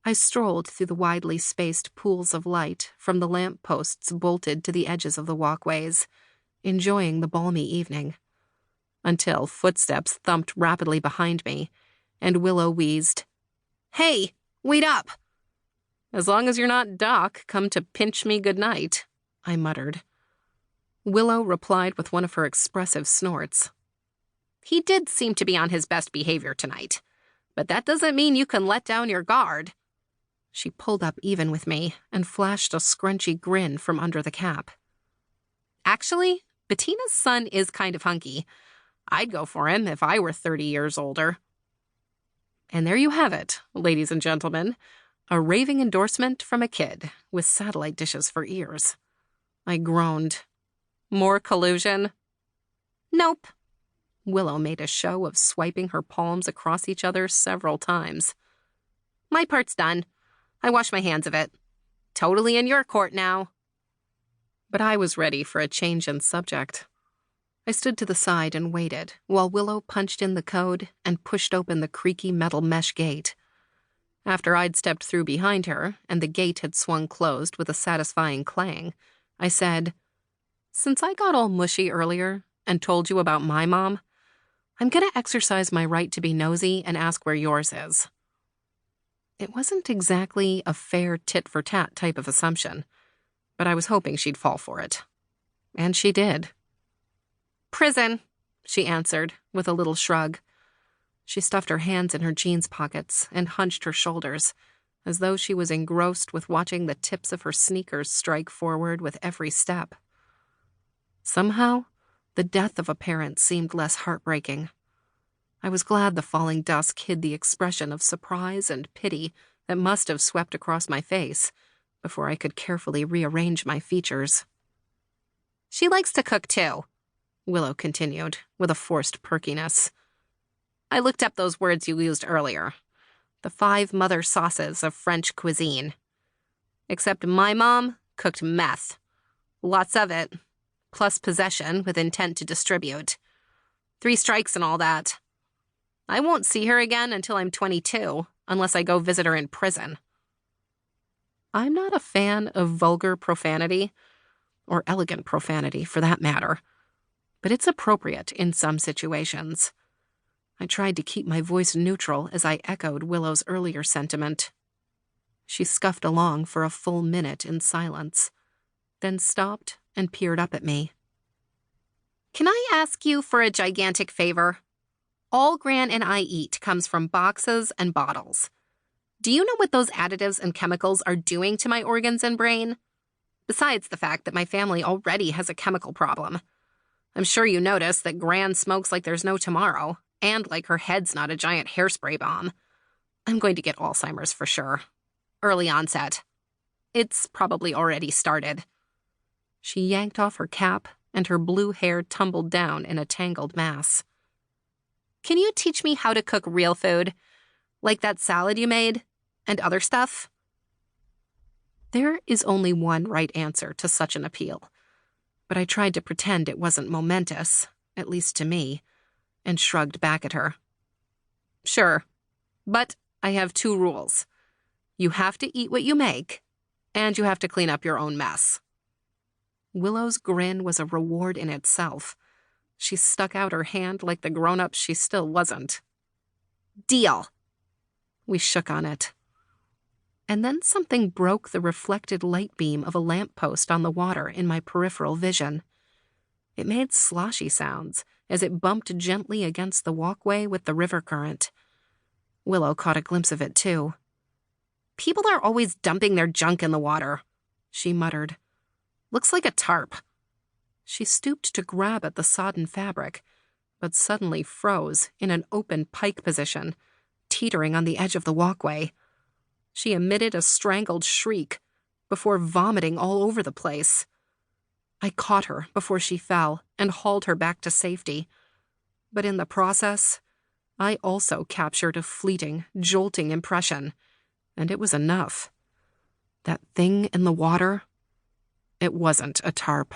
I strolled through the widely spaced pools of light from the lamp posts bolted to the edges of the walkways, enjoying the balmy evening, until footsteps thumped rapidly behind me, and Willow wheezed, "Hey, wait up!" "As long as you're not Doc, come to pinch me goodnight," I muttered. Willow replied with one of her expressive snorts. "He did seem to be on his best behavior tonight, but that doesn't mean you can let down your guard." She pulled up even with me and flashed a scrunchy grin from under the cap. "Actually, Bettina's son is kind of hunky. I'd go for him if I were 30 years older." And there you have it, ladies and gentlemen, a raving endorsement from a kid with satellite dishes for ears. I groaned. "More collusion?" "Nope." Willow made a show of swiping her palms across each other several times. "My part's done. I wash my hands of it. Totally in your court now." But I was ready for a change in subject. I stood to the side and waited while Willow punched in the code and pushed open the creaky metal mesh gate. After I'd stepped through behind her and the gate had swung closed with a satisfying clang, I said, "Since I got all mushy earlier and told you about my mom, I'm going to exercise my right to be nosy and ask where yours is." It wasn't exactly a fair tit-for-tat type of assumption, but I was hoping she'd fall for it. And she did. "Prison," she answered, with a little shrug. She stuffed her hands in her jeans pockets and hunched her shoulders, as though she was engrossed with watching the tips of her sneakers strike forward with every step. Somehow, the death of a parent seemed less heartbreaking. I was glad the falling dusk hid the expression of surprise and pity that must have swept across my face before I could carefully rearrange my features. "She likes to cook, too," Willow continued, with a forced perkiness. "I looked up those words you used earlier. The 5 mother sauces of French cuisine. Except my mom cooked meth. Lots of it, plus possession with intent to distribute. 3 strikes and all that. I won't see her again until I'm 22, unless I go visit her in prison." I'm not a fan of vulgar profanity, or elegant profanity for that matter, but it's appropriate in some situations. I tried to keep my voice neutral as I echoed Willow's earlier sentiment. She scuffed along for a full minute in silence, then stopped and peered up at me. "Can I ask you for a gigantic favor? All Gran and I eat comes from boxes and bottles. Do you know what those additives and chemicals are doing to my organs and brain? Besides the fact that my family already has a chemical problem. I'm sure you noticed that Gran smokes like there's no tomorrow, and like her head's not a giant hairspray bomb. I'm going to get Alzheimer's for sure. Early onset. It's probably already started." She yanked off her cap, and her blue hair tumbled down in a tangled mass. "Can you teach me how to cook real food? Like that salad you made? And other stuff?" There is only one right answer to such an appeal, but I tried to pretend it wasn't momentous, at least to me, and shrugged back at her. "Sure, but I have 2 rules. You have to eat what you make, and you have to clean up your own mess." Willow's grin was a reward in itself. She stuck out her hand like the grown-up she still wasn't. "Deal." We shook on it. And then something broke the reflected light beam of a lamppost on the water in my peripheral vision. It made sloshy sounds as it bumped gently against the walkway with the river current. Willow caught a glimpse of it, too. "People are always dumping their junk in the water," she muttered. "Looks like a tarp." She stooped to grab at the sodden fabric, but suddenly froze in an open pike position, teetering on the edge of the walkway. She emitted a strangled shriek before vomiting all over the place. I caught her before she fell and hauled her back to safety. But in the process, I also captured a fleeting, jolting impression, and it was enough. That thing in the water, it wasn't a tarp.